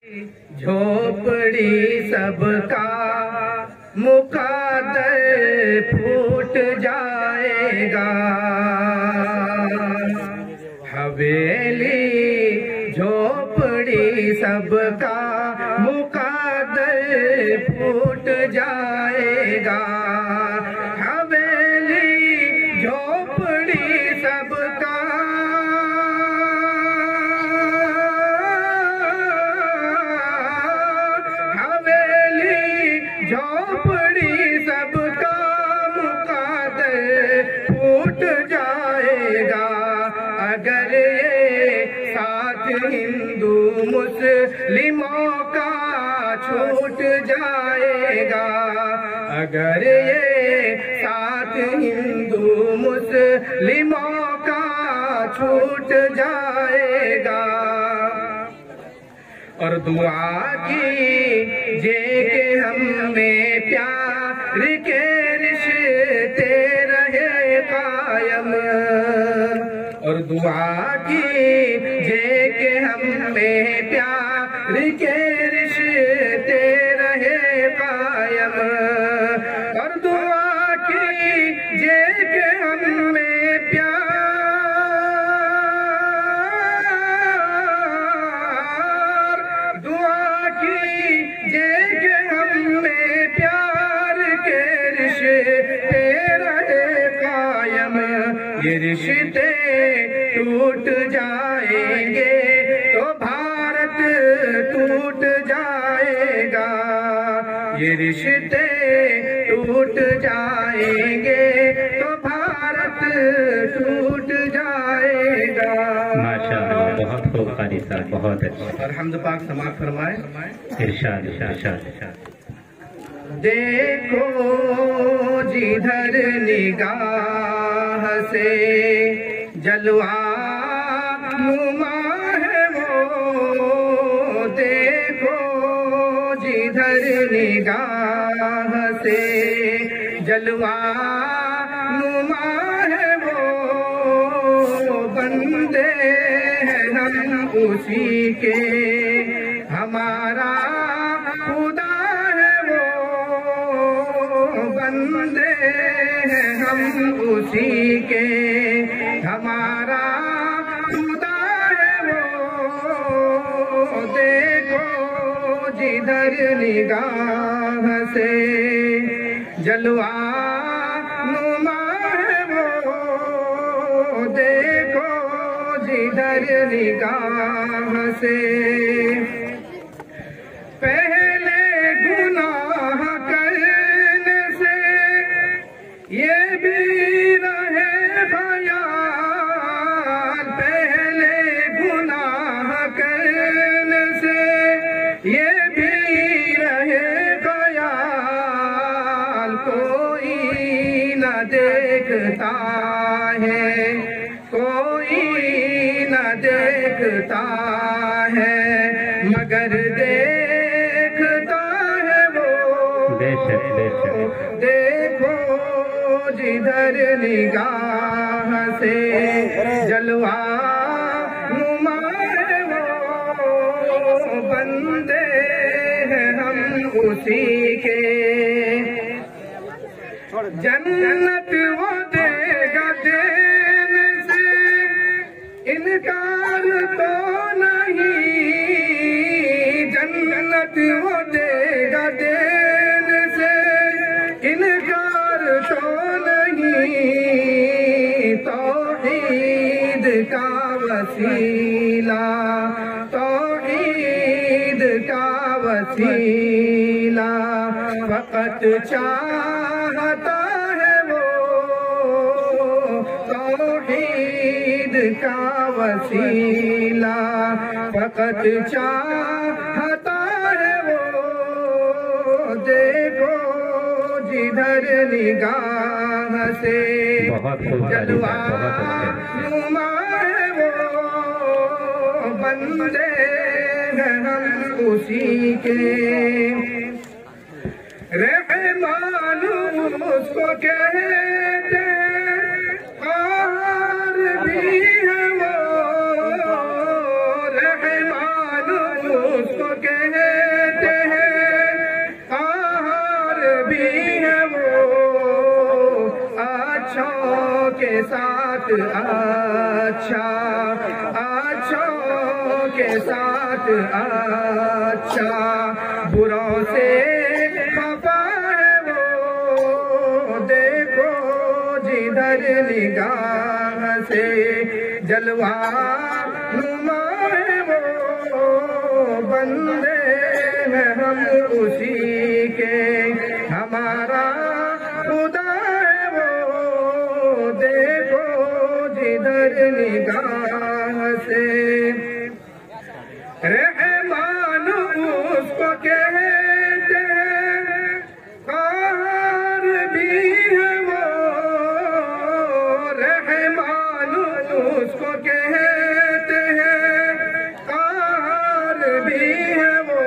झोपड़ी सबका मुकद्दर फूट जाएगा। हवेली झोपड़ी सबका मुकद्दर फूट जाएगा। हवेली झोपड़ी सबका झोपड़ी सबका मुकद्दर फूट जाएगा। अगर ये साथ हिंदू मुस्लिमों का छूट जाएगा। अगर ये साथ हिंदू मुस्लिमों का छूट जाएगा। और दुआ कीजिए कि हमें प्यार के रिश्ते रहे कायम। और दुआ कीजिए कि हमें प्यार के रिश्ते रहे कायम। और दुआ कीजिए कि हमें प्यार ये रिश्ते टूट जाएंगे तो भारत टूट जाएगा। ये रिश्ते टूट जाएंगे तो भारत टूट जाएगा। माशाअल्लाह, बहुत खूब कारी साहब, बहुत अच्छा। और हमद पाक समाप्त फरमाए। इरशाद इरशाद। देखो जिधर निगाह से जलवा नुमा है वो। देखो जिधर निगाह से जलवा नुमा है वो। बंदे हैं हम उसी के, हमारा खुदा बंदे हैं हम उसी के, हमारा खुदा है वो। देखो जिधर निगाह से जलवा नुमा है वो। देखो जिधर निगाह से पहले गुनाह ये भी रहे ख्याल। पहले गुनाह करने से ये भी रहे ख्याल। कोई न देखता है, कोई न देखता है, मगर देखता है वो। बेशक बेशक। देखो जिधर निगाह से जलवा नुमा है वो। बंदे हैं हम उसी के, जन्नत वो देगा देने से इनकार तो नहीं। जन्नत वो देगा देने से इनकार तो नहीं। तौहीद का वसीला, तौहीद का वसीला फकत चाहता है वो। तौहीद का वसीला फकत चाहता है वो। देखो जिधर निगाह से जलवा नुमा है वो। बंदे हैं हम उसी के, रहमान उसको कहते और भी है वो। रहमान उसको कहते हैं, क़हार भी है वो अच्छों के साथ अच्छा, अच्छों के साथ अच्छा, बुरों से खफा है वो, देखो जिधर निगाह से जलवा नुमा है वो, बंदे हैं हम उसी के, हमारा खुदा है वो, देखो जिधर निगाह से। रहमान उसको कहते हैं, क़हार भी है वो, रहमान उसको कहते हैं, क़हार भी है वो,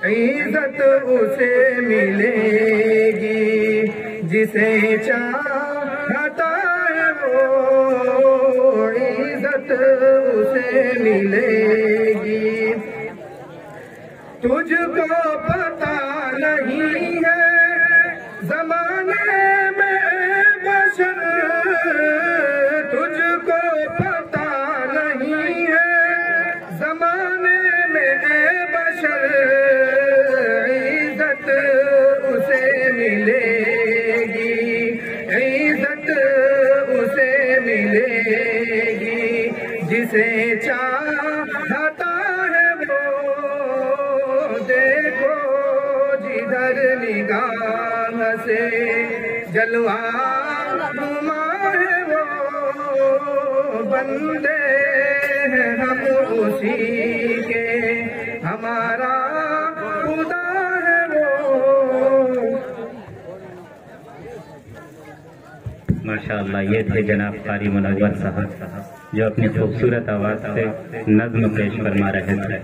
इज्जत उसे मिलेगी जिसे चाहता है वो, इज्जत उसे मिलेगी। तुझको पता नहीं है ज़माने में बशर, तुझको पता नहीं है ज़माने में बशर, इज्जत उसे मिलेगी, इज्जत उसे मिलेगी जिसे चाहता है वो, देखो जिधर निगाह से जलवा नुमा है वो, बंदे हैं हम उसी के, हमारा खुदा है वो। माशाअल्लाह, ये थे जनाब कारी मुनव्वर साहब जो अपनी खूबसूरत आवाज़ से नज़्म पेश फरमा रहे थे।